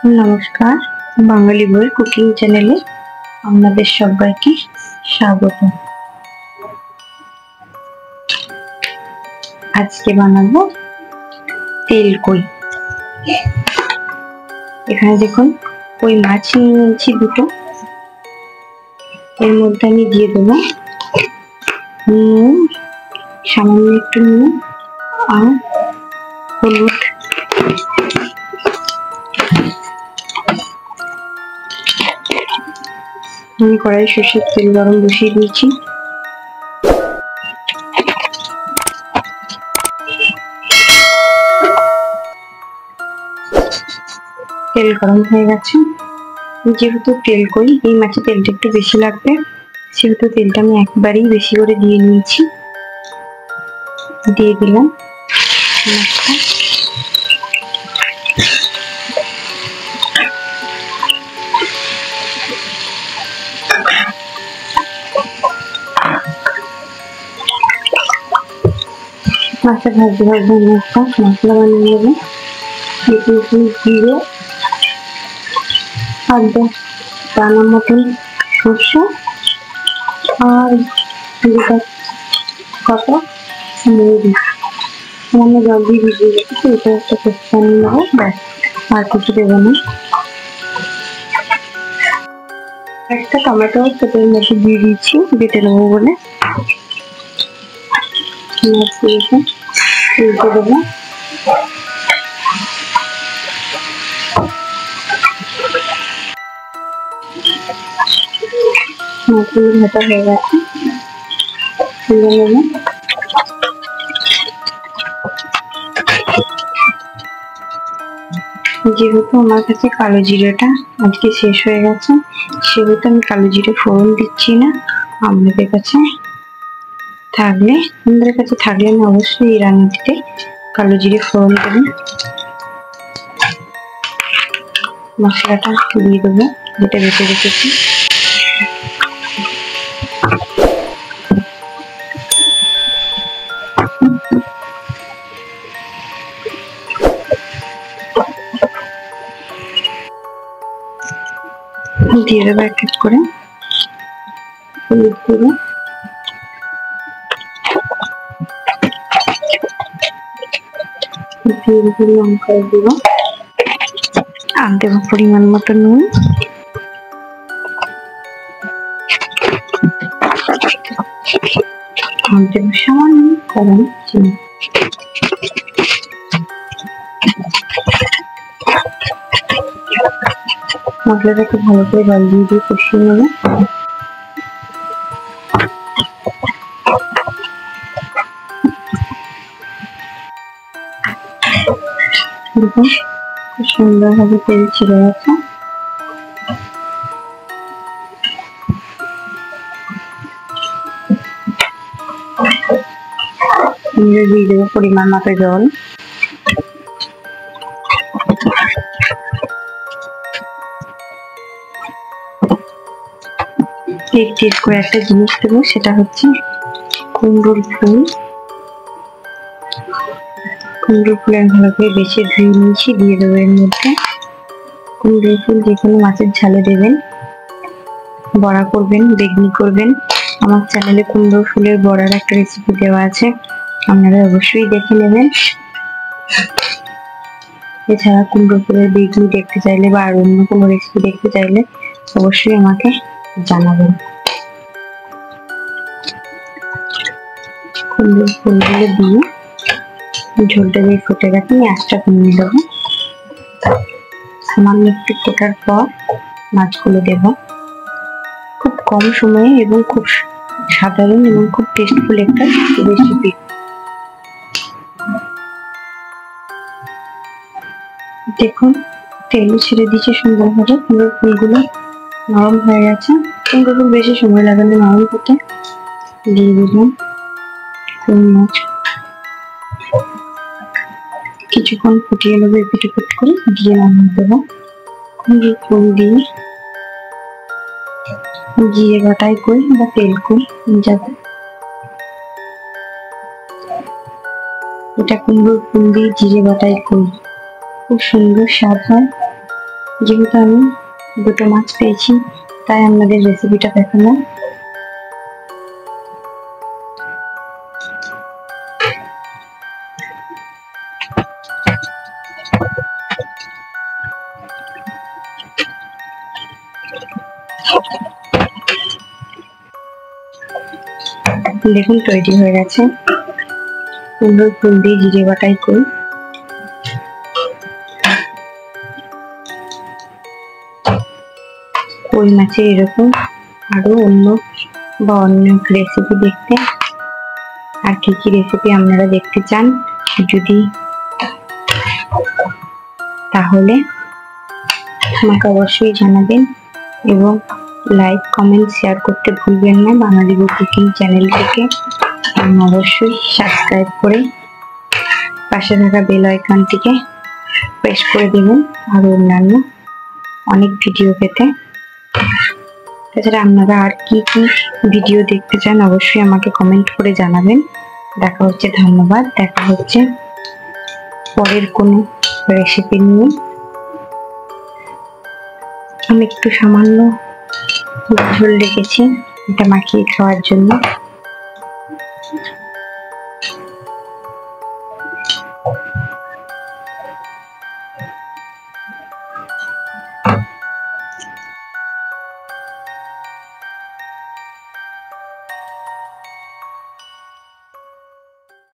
নমস্কার, বাঙালি বইয়ের কুকিং চ্যানেলে আপনাদের সবাইকে স্বাগত। আজকে বানাবো তেলকই। এখানে দেখুন কই মাছ নিয়ে নিয়েছি দুটো। এর মধ্যে আমি দিয়ে দেবো নুন, সামান্য একটু নুন আর হলুদ। আমি কড়াই সরষের তেল গরম বসিয়ে দিয়েছি। তেল গরম হয়ে গেছে। যেহেতু তেলকই, এই মাছে তেলটা একটু বেশি লাগবে, সেহেতু তেলটা আমি একবারেই বেশি করে দিয়ে নিয়েছি। দিয়ে দিলাম মাছটা। মাছটা ভাজতে ভাজতে আমি একটা মশলা বানিয়ে নেবো। জিরে আর দানা মতন সর্ষে আর কটা মরিচ সামান্য জল দিয়ে ভিজিয়ে রেখেছি। এটা একটা পেস্ট বানিয়ে নেবো, ব্যাস, আর কিছু দেবো না। একটা টমেটো তেলের মধ্যে দিয়ে দিচ্ছি, বেটে নেবো বলে। তুলতে দেবো। মাছগুলো ভাজা হয়ে গেছে, তুলে নেবো। যেহেতু আমার কাছে কালো জিরেটা আজকে শেষ হয়ে গেছে, সেহেতু আমি কালো জিরে ফোড়ন দিচ্ছি না। আপনাদের কাছে থাকলে আমি অবশ্যই এই রান্নাটিতে কালো জিরে ফোড়ন দেবেন। মশলাটা দিয়ে দেবো যেটা বেটে রেখেছি। দিয়ে দেবো এক এক করে হলুদ গুঁড়ো, লঙ্কার গুঁড়ো, আর দেবো পরিমাণ মতো নুন, আর দেবো সামান্য গরম চিনি। মশলাটাকে ভালো করে জল দিয়ে কষিয়ে নেবো। দেখুন খুব সুন্দরভাবে তেল ছেড়ে গেছে। দিয়ে দেবো পরিমাণ মতো জল। টেস্ট করে একটা জিনিস দেবো, সেটা হচ্ছে কুমড়োর ফুল। কুমড়োর ফুল আমি ভালো করে বেছে ধুয়ে নিয়েছি, দিয়ে দেবো এর মধ্যে। কুমড়োর ফুল যে কোনো মাছের ঝালে দেবেন, বড়া করবেন, বেগনি করবেন। আমার চ্যানেলে কুমড়োর ফুলের বড়ার একটা রেসিপি দেওয়া আছে, আপনারা অবশ্যই দেখে নেবেন। এছাড়া কুমড়োর ফুলের বেগনি দেখতে চাইলে বা আর অন্য কোনো রেসিপি দেখতে চাইলে অবশ্যই আমাকে জানাবেন। কুমড়োর ফুলগুলো দিয়ে ঝোলটা দিয়ে ফুটে গেছে, আমি আঁচটা কমিয়ে দেবো। সামান্য একটু ফোটার পর মাছগুলো দেবো। খুব কম সময়ে এবং খুব সাধারণ এবং খুব টেস্টফুল একটা রেসিপি। দেখুন তেল ছেড়ে দিচ্ছে সুন্দরভাবে, কুমড়োর ফুলগুলো নরম হয়ে গেছে। কুমড়োর ফুল বেশি সময় লাগে না নরম হতে। দিয়ে দিলাম কই মাছ, কিছুক্ষণ ফুটিয়ে নেবো এপিট ওপিট করে, দিয়ে নামিয়ে দেবো। কুমড়োর ফুল দিয়ে জিরে বাটাই কই বা তেলকই যাবে। এটা কুমড়োর ফুল দিয়ে জিরে বাটাই কই, খুব সুন্দর স্বাদ হয়। যেহেতু আমি দুটো মাছ পেয়েছি তাই আপনাদের রেসিপিটা দেখালাম। দেখুন তৈরি হয়ে গেছে। কুমড়োর ফুল দিয়ে জিরে বাটাই কই। কই মাছের এরকম আরো অন্য রেসিপি দেখতে, আর কি কি রেসিপি আপনারা দেখতে চান যদি, তাহলে আমাকে অবশ্যই জানাবেন এবং লাইক কমেন্ট শেয়ার করতে ভুলবেন না। বাঙালি বউ কুকিং চ্যানেলটিকে অবশ্যই সাবস্ক্রাইব করে পাশে থাকা বেল আইকনটিকে প্রেস করে দেবেন আর অন্যান্য অনেক ভিডিও পেতে। তাছাড়া আপনারা আর কি কি ভিডিও দেখতে চান অবশ্যই আমাকে কমেন্ট করে জানাবেন। দেখা হচ্ছে, ধন্যবাদ। দেখা হচ্ছে পরের কোনো রেসিপি নিয়ে। আমি একটু সামান্য ঝোল রেখেছি এটা মাখিয়ে খাওয়ার জন্য।